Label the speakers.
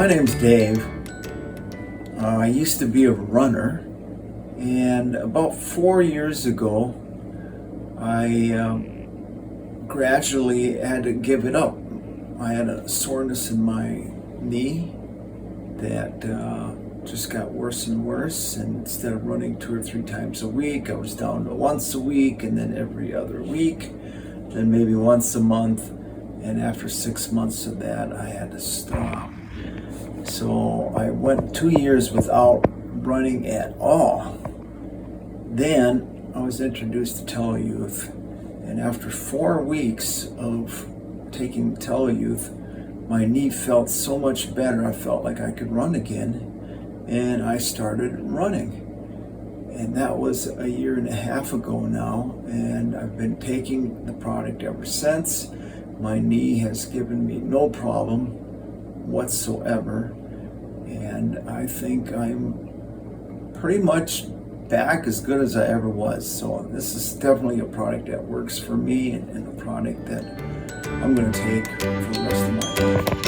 Speaker 1: My name's Dave. I used to be a runner, and about 4 years ago, I gradually had to give it up. I had a soreness in my knee that just got worse and worse, and instead of running 2 or 3 times a week, I was down to once a week, and then every other week, then maybe once a month, and after 6 months of that, I had to stop. So I went 2 years without running at all. Then I was introduced to TeloYouth, and after 4 weeks of taking TeloYouth, my knee felt so much better. I felt like I could run again, and I started running. And that was a year and a half ago now, and I've been taking the product ever since. My knee has given me no problem whatsoever, and I think I'm pretty much back as good as I ever was. So this is definitely a product that works for me, and a product that I'm going to take for the rest of my life.